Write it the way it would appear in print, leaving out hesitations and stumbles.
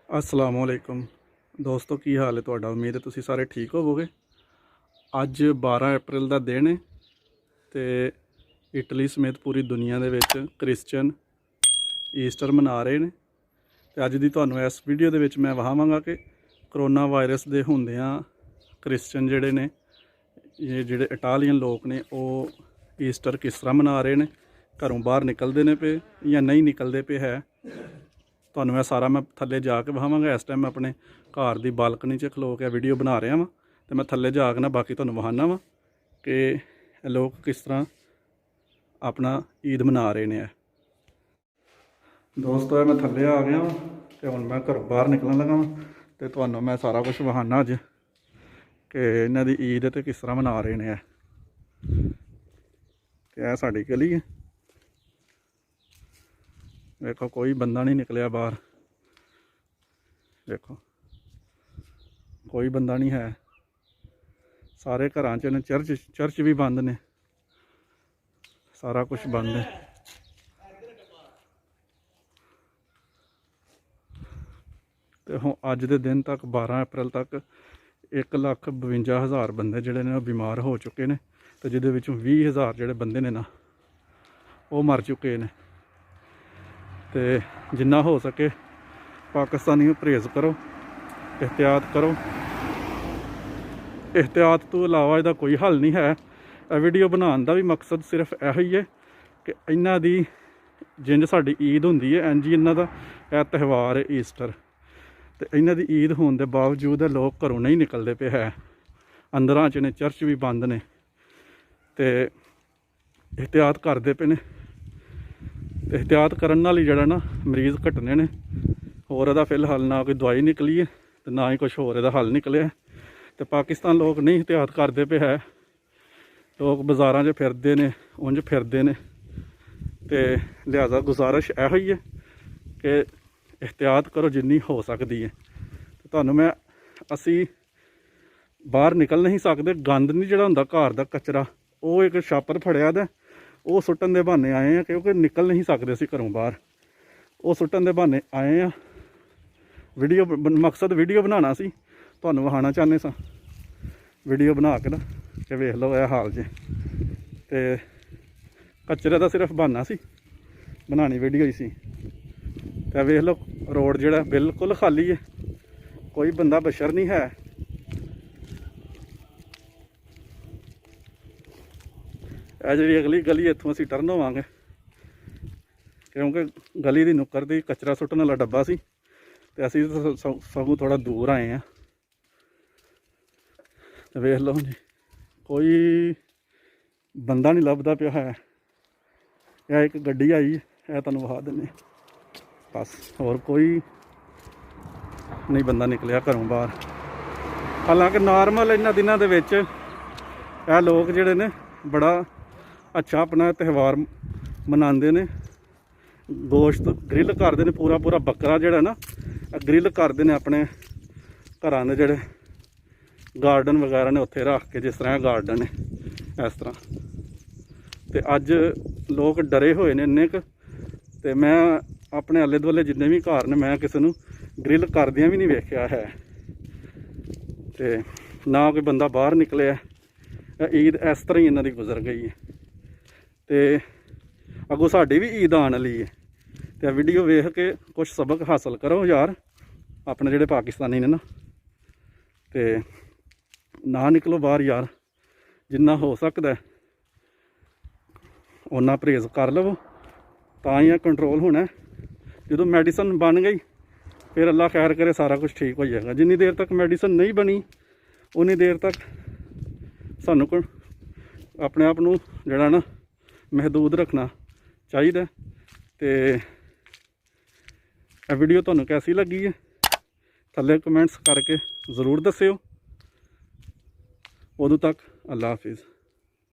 असलामुअलैकुम दोस्तों, की हाल है तुहाडा। उम्मीद है तुसी सारे ठीक होवोगे। अज 12 अप्रैल का दिन है तो इटली समेत पूरी दुनिया दे विच क्रिश्चियन ईस्टर मना रहे हैं। तो अज दी तुहानूं इस वीडियो दे विच मैं वहावांगा कि करोना वायरस दे हुंदियां क्रिश्चियन जिहड़े ने ये जिहड़े इटालियन लोग ने वो ईस्टर किस तरह मना रहे हैं, घरों बाहर निकलते ने पे या नहीं निकलते पे है। तुहानूं मैं सारा मैं थल्ले जाके वहावांगा। इस टाइम मैं अपने घर की बालकनी च खलो के वीडियो बना रहा वां तो मैं थल्ले जाके ना बाकी तुहानूं वहाना वां कि लोग किस तरह अपना ईद मना रहे हैं। दोस्तों मैं थल्ले आ गया वां तो हुण मैं घरों बाहर निकलन लगा वां तो तुहानूं मैं सारा कुछ वहाना अज कि इन्हां दी ईद तो किस तरह मना रहे हैं। तो यह साडी गली है, देखो कोई बंदा नहीं निकलिया बाहर, देखो कोई बंदा नहीं है, सारे घरां च ने। चर्च भी बंद ने, सारा कुछ बंद है। तो हुण अज दे दिन तक 12 अप्रैल तक 1,52,000 बंदे जिहड़े ने बीमार हो चुके हैं। तो जिहदे विचों 20,000 जिहड़े बंदे ने ना वो मर चुके हैं। तो जिन्ना हो सके पाकिस्तानी परहेज़ करो, एहतियात करो। एहतियात तो इलावा इसका कोई हल नहीं है। वीडियो बनाने का भी मकसद सिर्फ यही है कि इन्हां दी जिंज साडी ईद हुंदी है इंज ही इन्हां दा यह त्यौहार है ईस्टर। तो इन्हां दी ईद होने के बावजूद लोग घरों नहीं निकलते पे है, अंदरां च ने, चर्च भी बंद ने। तो एहतियात करते पे ने। एहतियात करन नाल ही जिहड़ा ना मरीज़ घटने ने। होर इहदा फिलहाल ना कोई दवाई निकली है तो ना ही कुछ होर इहदा हल निकलिया। तो पाकिस्तान लोग नहीं एहतियात करते पे है, लोग बाज़ारां च फिरदे ने, उंज फिरदे ने। तो लिहाजा गुजारिश यही है कि एहतियात करो जिन्नी हो सकती है। तो तुहानूं मैं असी बाहर निकल नहीं सकते, गंद नहीं जिहड़ा हुंदा घर दा कचरा वो एक छापर फड़िया दा वो सुट्टन दे बहाने आए हैं, क्योंकि निकल नहीं सकते असीं घरों बाहर। वो सुट्टन दे बहाने आए हैं। वीडियो मकसद वीडियो बनाना सी, तुहानूं विखाना चाहते सा वीडियो बना के ना कि वेख लो यह हाल जे। तो कचरे का सिर्फ बहाना सी, बनानी वीडियो ही सी। तो वेख लो रोड जिहड़ा बिल्कुल खाली है, कोई बंदा बशर नहीं है। यह जी अगली गली इत्थों असीं टर्न होवांगे, क्योंकि गली की नुक्कर दी कचरा सुट्टण वाला डब्बा सी ते असीं सगों थोड़ा दूर आए हैं। तो वेख लो जी कोई बंदा नहीं लभदा पिया है। यह एक गड्डी आई है, तुहानूं विखा दिंदे बस। होर कोई नहीं बंदा निकलिया घरों बाहर। हालांकि नॉर्मल इन्हां दिनां दे विच यह लोग जिहड़े ने बड़ा अच्छा अपना त्यौहार मनाते ने। गोश्त ग्रिल करते हैं, पूरा पूरा बकरा जिहड़ा ना ग्रिल करते हैं अपने घरां दे जिहड़े गार्डन वगैरह ने उत्थे रख के, जिस तरह गार्डन है इस तरह। तो अज लोग डरे हुए ने इन्ने क। तो मैं अपने आले दुआले जिन्ने भी घर ने मैं किसी नूं ग्रिल करदियां भी नहीं वेखिया है। तो ना कोई बंदा बाहर निकलिया। ईद इस तरह ही इन्हां दी गुजर गई है। तो अगों साडी भी ईद आने वाली है। तो वीडियो वेख के कुछ सबक हासिल करो यार अपने जिहड़े पाकिस्तानी ने ना। तो ना निकलो बाहर यार, जिन्ना हो सकता है उन्ना परहेज़ कर लवो, तां ही कंट्रोल होना। जो मैडिसन बन गई फिर अल्लाह खैर करे सारा कुछ ठीक हो जाएगा। जिन्नी देर तक मैडिसन नहीं बनी उन्नी देर तक सानू को अपने आप नूं जिहड़ा ना महदूद रखना चाहिए। तो वीडियो तुहानूं कैसी लगी है थल्ले कमेंट्स करके ज़रूर दस्सिओ। उदों तक अल्लाह हाफिज़।